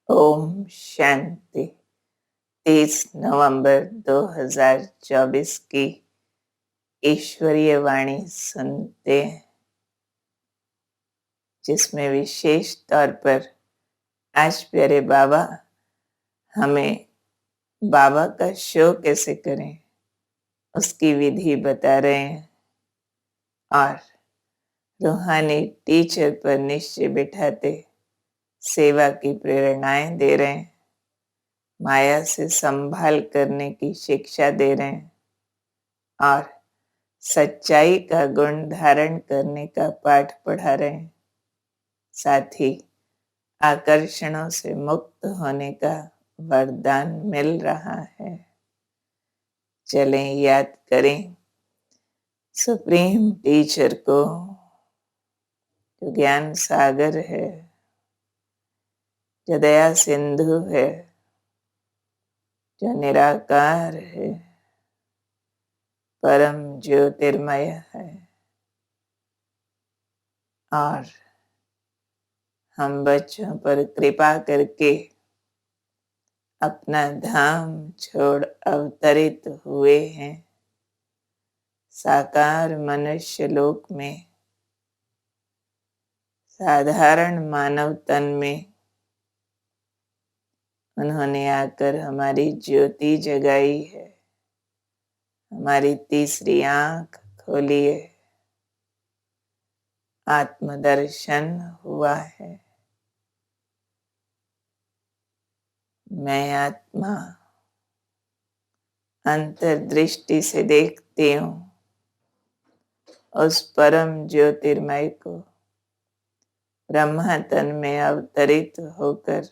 ओम शांति। 30 नवंबर 2024 की ईश्वरीय वाणी सुनते हैं, जिसमें विशेष तौर पर आज प्यारे बाबा हमें बाबा का शो कैसे करें उसकी विधि बता रहे हैं और रूहानी टीचर पर निश्चय बिठाते सेवा की प्रेरणाएं दे रहे हैं, माया से संभाल करने की शिक्षा दे रहे हैं और सच्चाई का गुण धारण करने का पाठ पढ़ा रहे हैं। साथ ही आकर्षणों से मुक्त होने का वरदान मिल रहा है। चलें याद करें सुप्रीम टीचर को, जो ज्ञान सागर है, जो दया सिंधु है, जो निराकार है, परम ज्योतिर्मय है और हम बच्चों पर कृपा करके अपना धाम छोड़ अवतरित हुए हैं। साकार मनुष्य लोक में साधारण मानव तन में उन्होंने आकर हमारी ज्योति जगाई है, हमारी तीसरी आंख खोली है, आत्मदर्शन हुआ है। मैं आत्मा अंतर्दृष्टि से देखती हूँ उस परम ज्योतिर्मय को ब्रह्मा तन में अवतरित होकर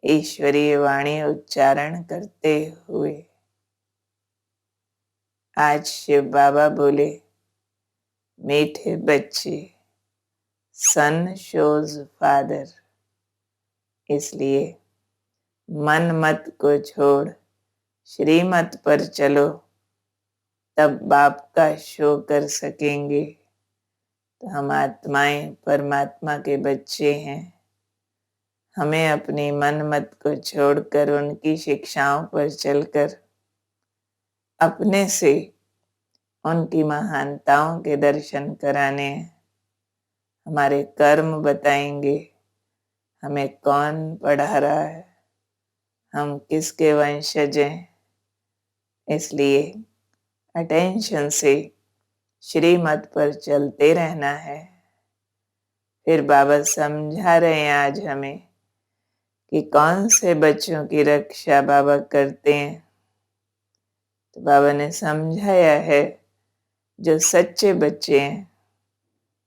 ईश्वरीय वाणी उच्चारण करते हुए आज शिव बाबा बोले, मीठे बच्चे, सन शोज फादर। इसलिए मन मत को छोड़ श्रीमत पर चलो, तब बाप का शो कर सकेंगे। तो हम आत्माएं परमात्मा के बच्चे हैं, हमें अपनी मन मत को छोड़कर उनकी शिक्षाओं पर चलकर अपने से उनकी महानताओं के दर्शन कराने, हमारे कर्म बताएंगे, हमें कौन पढ़ा रहा है, हम किसके वंशज हैं। इसलिए अटेंशन से श्रीमत पर चलते रहना है। फिर बाबा समझा रहे हैं आज हमें कि कौन से बच्चों की रक्षा बाबा करते हैं। तो बाबा ने समझाया है, जो सच्चे बच्चे हैं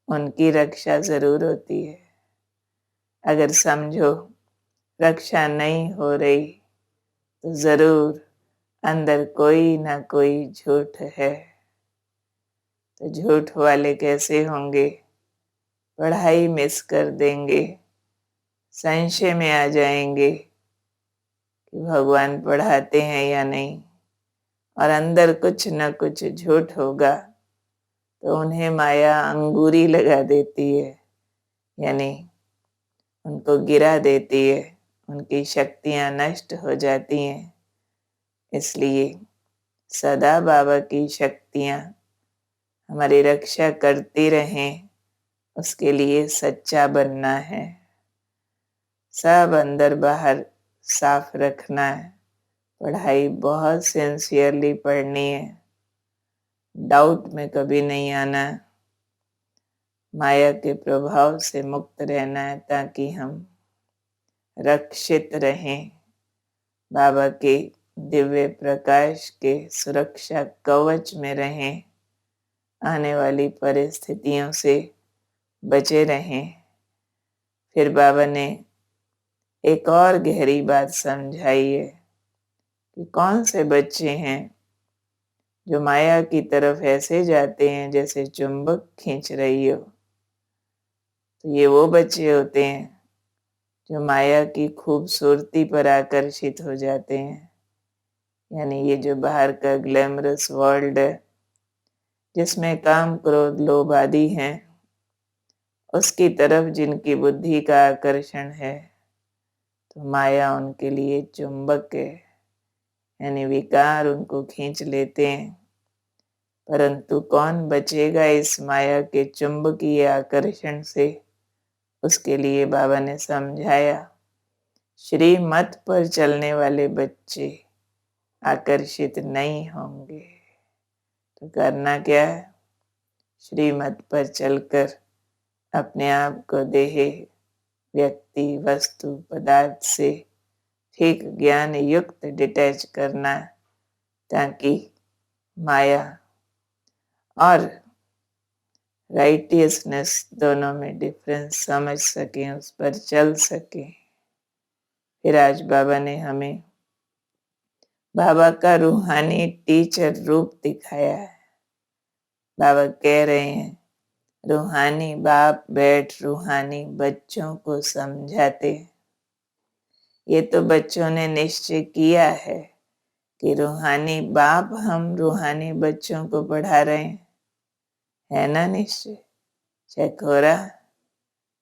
उनकी रक्षा जरूर होती है। अगर समझो रक्षा नहीं हो रही तो जरूर अंदर कोई ना कोई झूठ है। तो झूठ वाले कैसे होंगे? पढ़ाई मिस कर देंगे, संशय में आ जाएंगे कि भगवान पढ़ाते हैं या नहीं, और अंदर कुछ न कुछ झूठ होगा तो उन्हें माया अंगूरी लगा देती है, यानी उनको गिरा देती है, उनकी शक्तियां नष्ट हो जाती हैं। इसलिए सदा बाबा की शक्तियां हमारी रक्षा करती रहें, उसके लिए सच्चा बनना है। सब अंदर बाहर साफ रखना है। पढ़ाई बहुत सिंसियरली पढ़नी है, डाउट में कभी नहीं आना, माया के प्रभाव से मुक्त रहना है ताकि हम रक्षित रहें, बाबा के दिव्य प्रकाश के सुरक्षा कवच में रहें, आने वाली परिस्थितियों से बचे रहें। फिर बाबा ने एक और गहरी बात समझाई है कि कौन से बच्चे हैं जो माया की तरफ ऐसे जाते हैं जैसे चुंबक खींच रही हो। तो ये वो बच्चे होते हैं जो माया की खूबसूरती पर आकर्षित हो जाते हैं, यानी ये जो बाहर का ग्लैमरस वर्ल्ड है जिसमें काम क्रोध लोभ आदि हैं, उसकी तरफ जिनकी बुद्धि का आकर्षण है, तो माया उनके लिए चुंबक है, यानी विकार उनको खींच लेते हैं। परंतु कौन बचेगा इस माया के चुंबकीय आकर्षण से? उसके लिए बाबा ने समझाया, श्रीमत पर चलने वाले बच्चे आकर्षित नहीं होंगे। तो करना क्या है? श्रीमत पर चलकर अपने आप को देह, व्यक्ति, वस्तु, पदार्थ से ठीक ज्ञान युक्त डिटैच करना, ताकि माया और राइटियसनेस दोनों में डिफरेंस समझ सकें, उस पर चल सकें। फिर आज बाबा ने हमें बाबा का रूहानी टीचर रूप दिखाया है। बाबा कह रहे हैं, रूहानी बाप बैठ रूहानी बच्चों को समझाते। ये तो बच्चों ने निश्चय किया है कि रूहानी बाप हम रूहानी बच्चों को पढ़ा रहे हैं, है ना निश्चय? चेक हो रहा?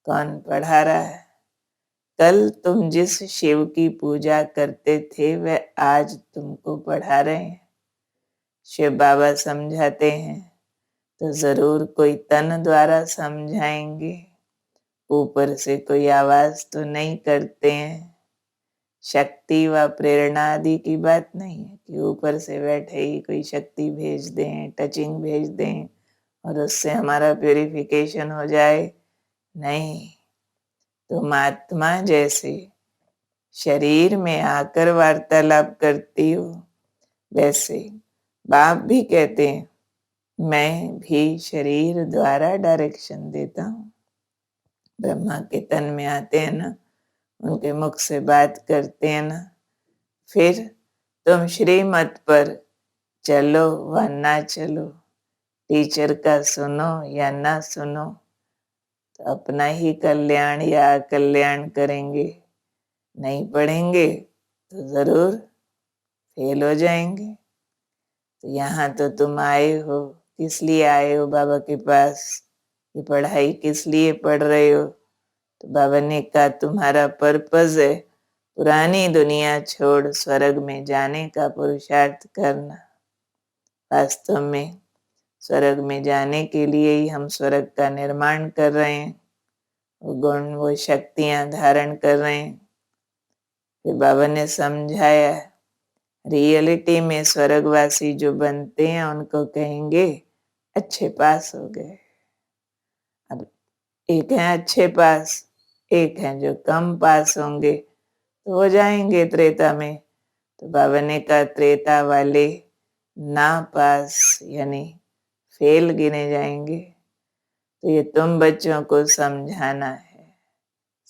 कौन पढ़ा रहा है? कल तुम जिस शिव की पूजा करते थे वह आज तुमको पढ़ा रहे हैं। शिव बाबा समझाते हैं तो जरूर कोई तन द्वारा समझाएंगे, ऊपर से कोई आवाज तो नहीं करते हैं। शक्ति व प्रेरणा आदि की बात नहीं है कि ऊपर से बैठे ही कोई शक्ति भेज दें, टचिंग भेज दें और उससे हमारा प्यूरिफिकेशन हो जाए। नहीं, तुम आत्मा जैसे शरीर में आकर वार्तालाप करती हो, वैसे बाप भी कहते हैं मैं भी शरीर द्वारा डायरेक्शन देता हूँ। ब्रह्मा के तन में आते हैं ना, उनके मुख से बात करते हैं ना। फिर तुम श्रीमत पर चलो व ना चलो, टीचर का सुनो या ना सुनो, तो अपना ही कल्याण या अकल्याण करेंगे। नहीं पढ़ेंगे तो जरूर फेल हो जाएंगे। तो यहाँ तो तुम आए हो, किस लिए आए हो बाबा के पास? ये पढ़ाई किस लिए पढ़ रहे हो? तो बाबा ने कहा तुम्हारा पर्पस है पुरानी दुनिया छोड़ स्वर्ग में जाने का पुरुषार्थ करना। वास्तव में स्वर्ग में जाने के लिए ही हम स्वर्ग का निर्माण कर रहे हैं, वो गुण, वो शक्तियां धारण कर रहे हैं। फिर बाबा ने समझाया, रियलिटी में स्वर्गवासी जो बनते हैं उनको कहेंगे अच्छे पास हो गए। अब एक है अच्छे पास, एक है जो कम पास होंगे, तो हो जाएंगे त्रेता में। तो बाबा ने कहा त्रेता वाले ना पास यानी फेल गिने जाएंगे। तो ये तुम बच्चों को समझाना है,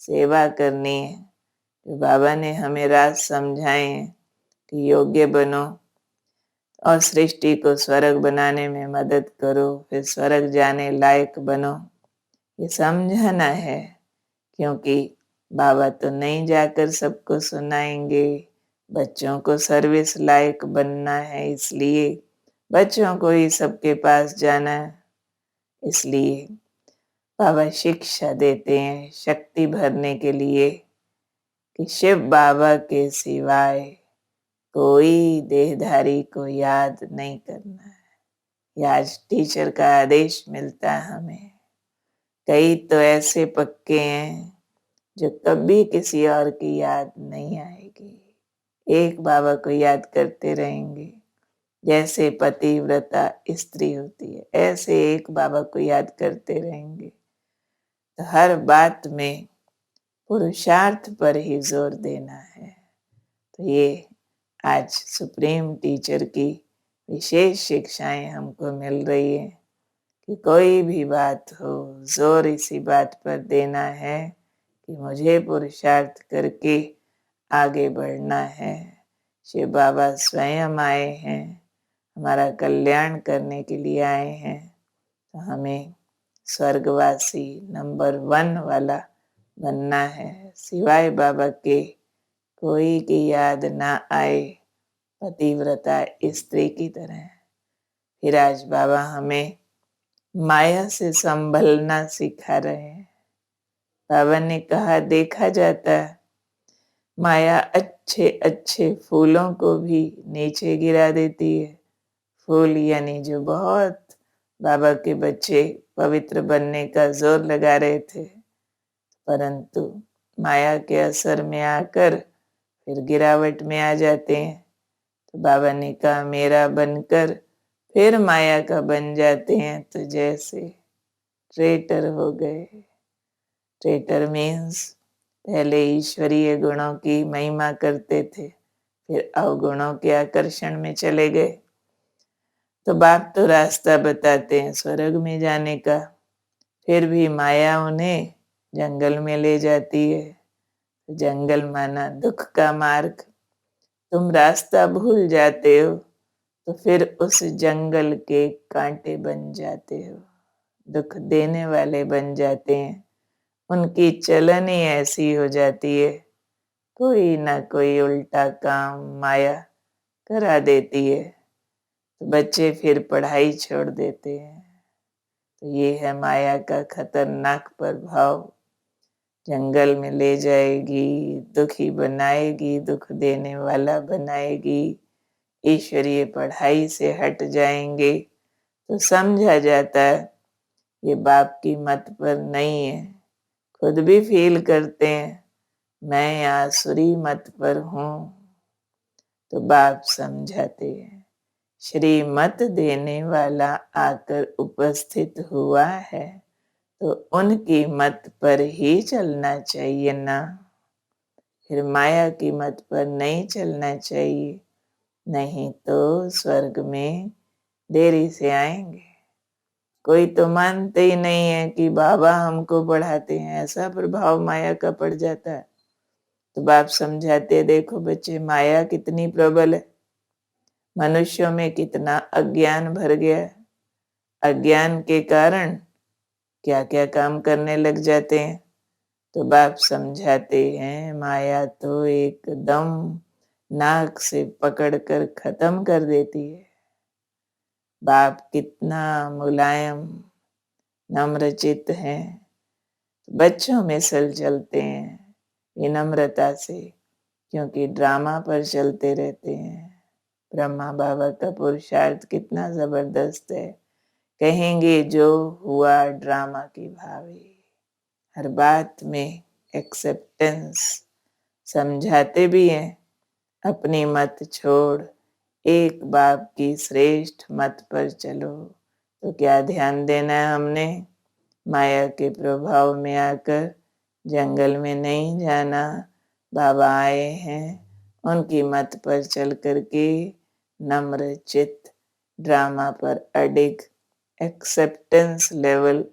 सेवा करनी है। जो बाबा ने हमें राज समझाए हैं कि योग्य बनो और सृष्टि को स्वर्ग बनाने में मदद करो, फिर स्वर्ग जाने लायक बनो, ये समझाना है। क्योंकि बाबा तो नहीं जाकर सबको सुनाएंगे, बच्चों को सर्विस लायक बनना है, इसलिए बच्चों को ही सबके पास जाना है। इसलिए बाबा शिक्षा देते हैं शक्ति भरने के लिए कि शिव बाबा के सिवाय कोई देहधारी को याद नहीं करना है। ये आज टीचर का आदेश मिलता है हमें। कई तो ऐसे पक्के हैं जो कभी किसी और की याद नहीं आएगी, एक बाबा को याद करते रहेंगे। जैसे पतिव्रता स्त्री होती है, ऐसे एक बाबा को याद करते रहेंगे। तो हर बात में पुरुषार्थ पर ही जोर देना है। तो ये आज सुप्रीम टीचर की विशेष शिक्षाएं हमको मिल रही है कि कोई भी बात हो, जोर इसी बात पर देना है कि मुझे पुरुषार्थ करके आगे बढ़ना है। शिव बाबा स्वयं आए हैं, हमारा कल्याण करने के लिए आए हैं। तो हमें स्वर्गवासी नंबर 1 वाला बनना है, सिवाय बाबा के कोई की याद ना आए, पतिव्रता स्त्री की तरह। फिर आज बाबा हमें माया से संभलना सिखा रहे हैं। बाबा ने कहा देखा जाता है माया अच्छे अच्छे फूलों को भी नीचे गिरा देती है। फूल यानी जो बहुत बाबा के बच्चे पवित्र बनने का जोर लगा रहे थे, परंतु माया के असर में आकर फिर गिरावट में आ जाते हैं। तो बाबा ने कहा मेरा बनकर फिर माया का बन जाते हैं, तो जैसे ट्रेटर हो गए। ट्रेटर मीन्स पहले ईश्वरीय गुणों की महिमा करते थे, फिर अवगुणों के आकर्षण में चले गए। तो बाप तो रास्ता बताते हैं स्वर्ग में जाने का, फिर भी माया उन्हें जंगल में ले जाती है। जंगल माना दुख का मार्ग। तुम रास्ता भूल जाते हो तो फिर उस जंगल के कांटे बन जाते हो, दुख देने वाले बन जाते हैं। उनकी चलन ही ऐसी हो जाती है, कोई ना कोई उल्टा काम माया करा देती है, तो बच्चे फिर पढ़ाई छोड़ देते हैं। तो ये है माया का खतरनाक प्रभाव। जंगल में ले जाएगी, दुखी बनाएगी, दुख देने वाला बनाएगी। ईश्वरीय पढ़ाई से हट जाएंगे तो समझा जाता है ये बाप की मत पर नहीं है। खुद भी फील करते हैं मैं आसुरी मत पर हूँ, तो बाप समझाते हैं श्रीमत देने वाला आकर उपस्थित हुआ है, तो उनकी मत पर ही चलना चाहिए ना, फिर माया की मत पर नहीं चलना चाहिए, नहीं तो स्वर्ग में देरी से आएंगे। कोई तो मानते ही नहीं है कि बाबा हमको पढ़ाते हैं, ऐसा प्रभाव माया का पड़ जाता है। तो बाप समझाते देखो बच्चे माया कितनी प्रबल है, मनुष्यों में कितना अज्ञान भर गया है। अज्ञान के कारण क्या क्या काम करने लग जाते हैं। तो बाप समझाते हैं माया तो एकदम नाक से पकड़कर खत्म कर देती है। बाप कितना मुलायम नम्र चित्त है, बच्चों में सल चलते हैं विनम्रता से, क्योंकि ड्रामा पर चलते रहते हैं। ब्रह्मा बाबा का पुरुषार्थ कितना जबरदस्त है, कहेंगे जो हुआ ड्रामा की भावी। हर बात में एक्सेप्टेंस, समझाते भी हैं अपनी मत छोड़ एक बाप की श्रेष्ठ मत पर चलो। तो क्या ध्यान देना है हमने, माया के प्रभाव में आकर जंगल में नहीं जाना। बाबा आए हैं उनकी मत पर चल करके नम्र चित्त, ड्रामा पर अडिग, एक्सेप्टेंस लेवल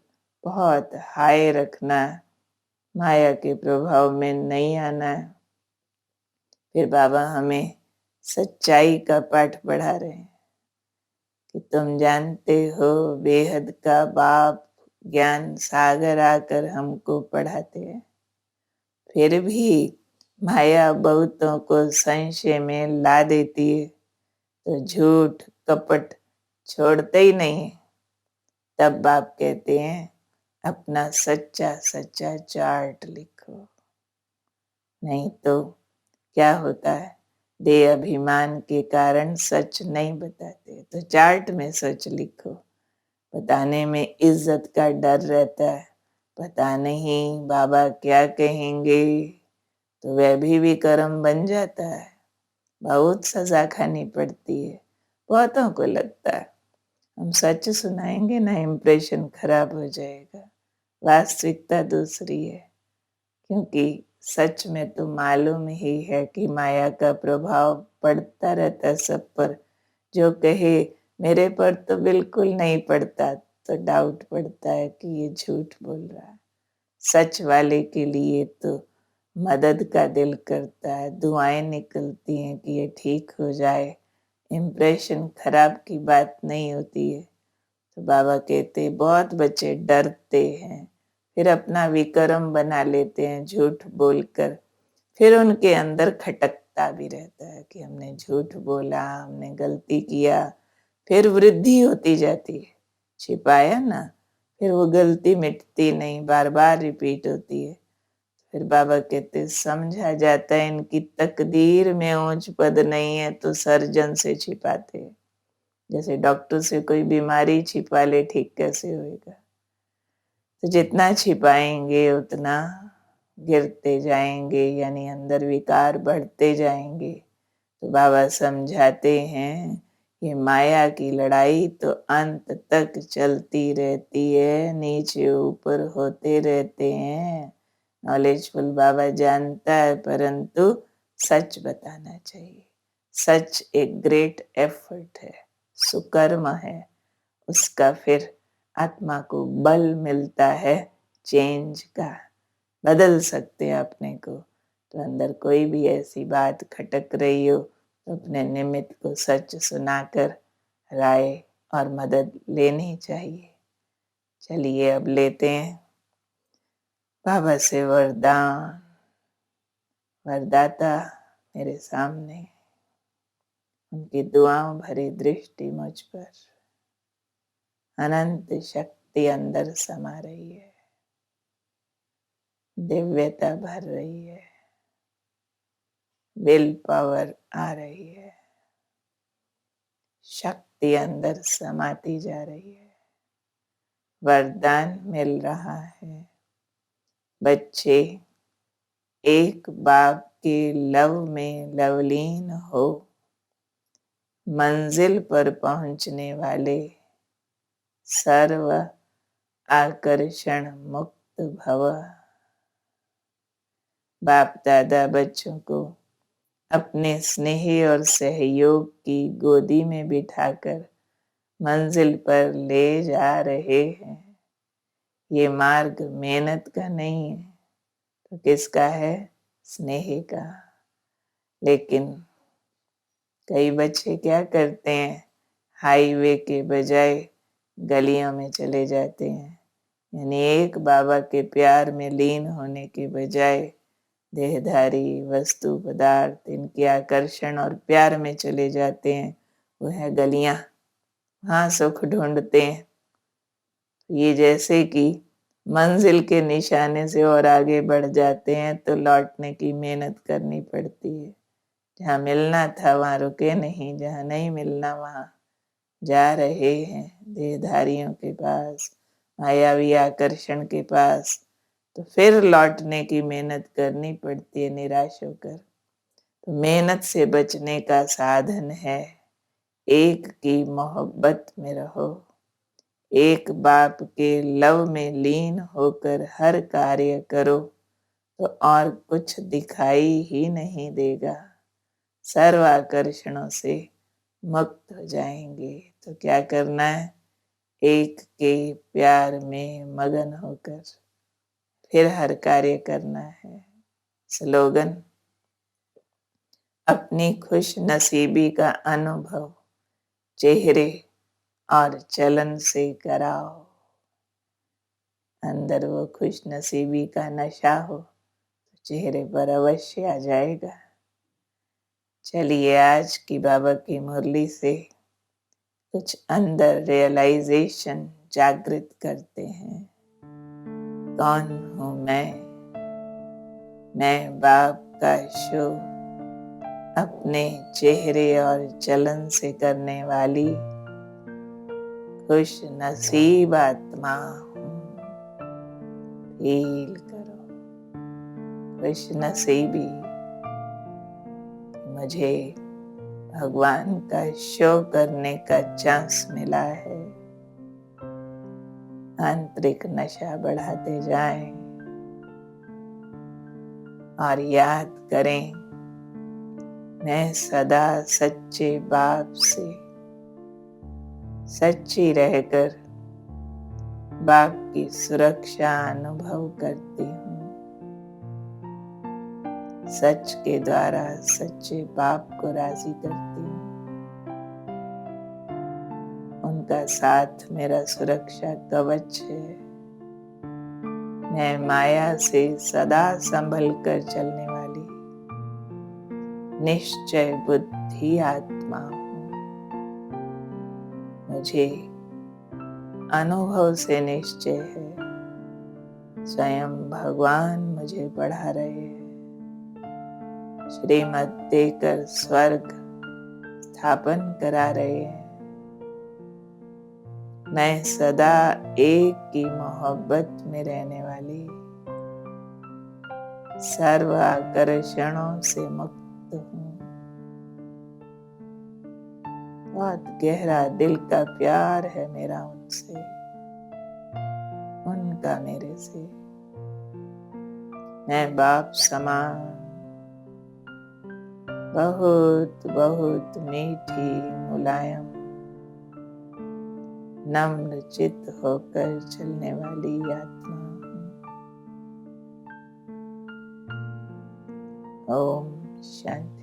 बहुत हाई रखना, माया के प्रभाव में नहीं आना। फिर बाबा हमें सच्चाई का पाठ पढ़ा रहे हैं कि तुम जानते हो बेहद का बाप ज्ञान सागर आकर हमको पढ़ाते हैं, फिर भी माया बहुतों को संशय में ला देती है, तो झूठ कपट छोड़ते ही नहीं। तब बाप कहते हैं अपना सच्चा सच्चा चार्ट लिखो, नहीं तो क्या होता है देह अभिमान के कारण सच नहीं बताते, तो चार्ट में सच लिखो। बताने में इज्जत का डर रहता है, पता नहीं बाबा क्या कहेंगे, तो वह भी कर्म बन जाता है। बहुत सजा खानी पड़ती है। बहुतों को लगता है हम सच सुनाएंगे ना इम्प्रेशन खराब हो जाएगा। वास्तविकता दूसरी है, क्योंकि सच में तो मालूम ही है कि माया का प्रभाव पड़ता रहता है सब पर। जो कहे मेरे पर तो बिल्कुल नहीं पड़ता, तो डाउट पड़ता है कि ये झूठ बोल रहा है। सच वाले के लिए तो मदद का दिल करता है, दुआएं निकलती हैं कि ये ठीक हो जाए। इम्प्रेशन खराब की बात नहीं होती है। तो बाबा कहते बहुत बच्चे डरते हैं, फिर अपना विक्रम बना लेते हैं झूठ बोलकर। फिर उनके अंदर खटकता भी रहता है कि हमने झूठ बोला, हमने गलती किया। फिर वृद्धि होती जाती है, छिपाया ना, फिर वो गलती मिटती नहीं, बार बार रिपीट होती है। फिर बाबा कहते समझा जाता है इनकी तकदीर में ऊंच पद नहीं है तो सर्जन से छिपाते हैं। जैसे डॉक्टर से कोई बीमारी छिपा ले ठीक कैसे होएगा। तो जितना छिपाएंगे उतना गिरते जाएंगे, यानी अंदर विकार बढ़ते जाएंगे। तो बाबा समझाते हैं ये माया की लड़ाई तो अंत तक चलती रहती है, नीचे ऊपर होते रहते हैं। नॉलेजफुल बाबा जानता है, परंतु सच बताना चाहिए। सच एक ग्रेट एफर्ट है, सुकर्म है, उसका फिर आत्मा को बल मिलता है चेंज का। बदल सकते हैं अपने को। तो अंदर कोई भी ऐसी बात खटक रही हो तो अपने निमित्त को सच सुनाकर राय और मदद लेनी चाहिए। चलिए अब लेते हैं बाबा से वरदान। वरदाता मेरे सामने, उनकी दुआओं भरी दृष्टि मुझ पर, अनंत शक्ति अंदर समा रही है, दिव्यता भर रही है, विल पावर आ रही है, शक्ति अंदर समाती जा रही है, वरदान मिल रहा है। बच्चे एक बाप के लव में लवलीन हो, मंजिल पर पहुंचने वाले सर्व आकर्षण मुक्त भव। बाप दादा बच्चों को अपने स्नेह और सहयोग की गोदी में बिठाकर मंजिल पर ले जा रहे हैं। ये मार्ग मेहनत का नहीं है तो किसका है? स्नेह का। लेकिन कई बच्चे क्या करते हैं, हाईवे के बजाय गलियों में चले जाते हैं। यानी एक बाबा के प्यार में लीन होने के बजाय देहधारी वस्तु पदार्थ इनके आकर्षण और प्यार में चले जाते हैं। वो है गलियां, वहाँ सुख ढूंढते हैं। ये जैसे कि मंजिल के निशाने से और आगे बढ़ जाते हैं तो लौटने की मेहनत करनी पड़ती है। जहाँ मिलना था वहाँ रुके नहीं, जहाँ नहीं मिलना वहाँ जा रहे हैं, देहधारियों के पास, मायावी आकर्षण के पास। तो फिर लौटने की मेहनत करनी पड़ती है निराश होकर। तो मेहनत से बचने का साधन है एक की मोहब्बत में रहो, एक बाप के लव में लीन होकर हर कार्य करो तो और कुछ दिखाई ही नहीं देगा। सर्व आकर्षणों से मुक्त हो जाएंगे। तो क्या करना है? एक के प्यार में मगन होकर फिर हर कार्य करना है। स्लोगन, अपनी खुश नसीबी का अनुभव चेहरे और चलन से कराओ। अंदर वो खुश नसीबी का नशा हो तो चेहरे पर अवश्य आ जाएगा। चलिए आज की बाबा की मुरली से कुछ अंदर रियलाइजेशन जागृत करते हैं। कौन हूँ मैं बाप का शो अपने चेहरे और चलन से करने वाली खुश नसीब आत्मा हूँ। फील करो खुश नसीबी, मुझे भगवान का शो करने का चांस मिला है। आंतरिक नशा बढ़ाते जाएं और याद करें, मैं सदा सच्चे बाप से सच्ची रहकर बाप की सुरक्षा अनुभव करती हूँ। सच के द्वारा सच्चे बाप को राजी करती हूँ। उनका साथ मेरा सुरक्षा कवच है। मैं माया से सदा संभल कर चलने वाली निश्चय बुद्धि आत्मा हूँ। मुझे अनुभव से निश्चय है, स्वयं भगवान मुझे बढ़ा रहे हैं। श्रीमत देकर स्वर्ग स्थापन करा रहे हैं। मैं सदा एक की मोहब्बत में रहने वाली सर्व आकर्षणों से मुक्त हूँ। बहुत गहरा दिल का प्यार है मेरा उनसे, उनका मेरे से। मैं बाप समान बहुत बहुत मीठी मुलायम नम्र चित्त होकर चलने वाली आत्मा हूँ। ओम शांति।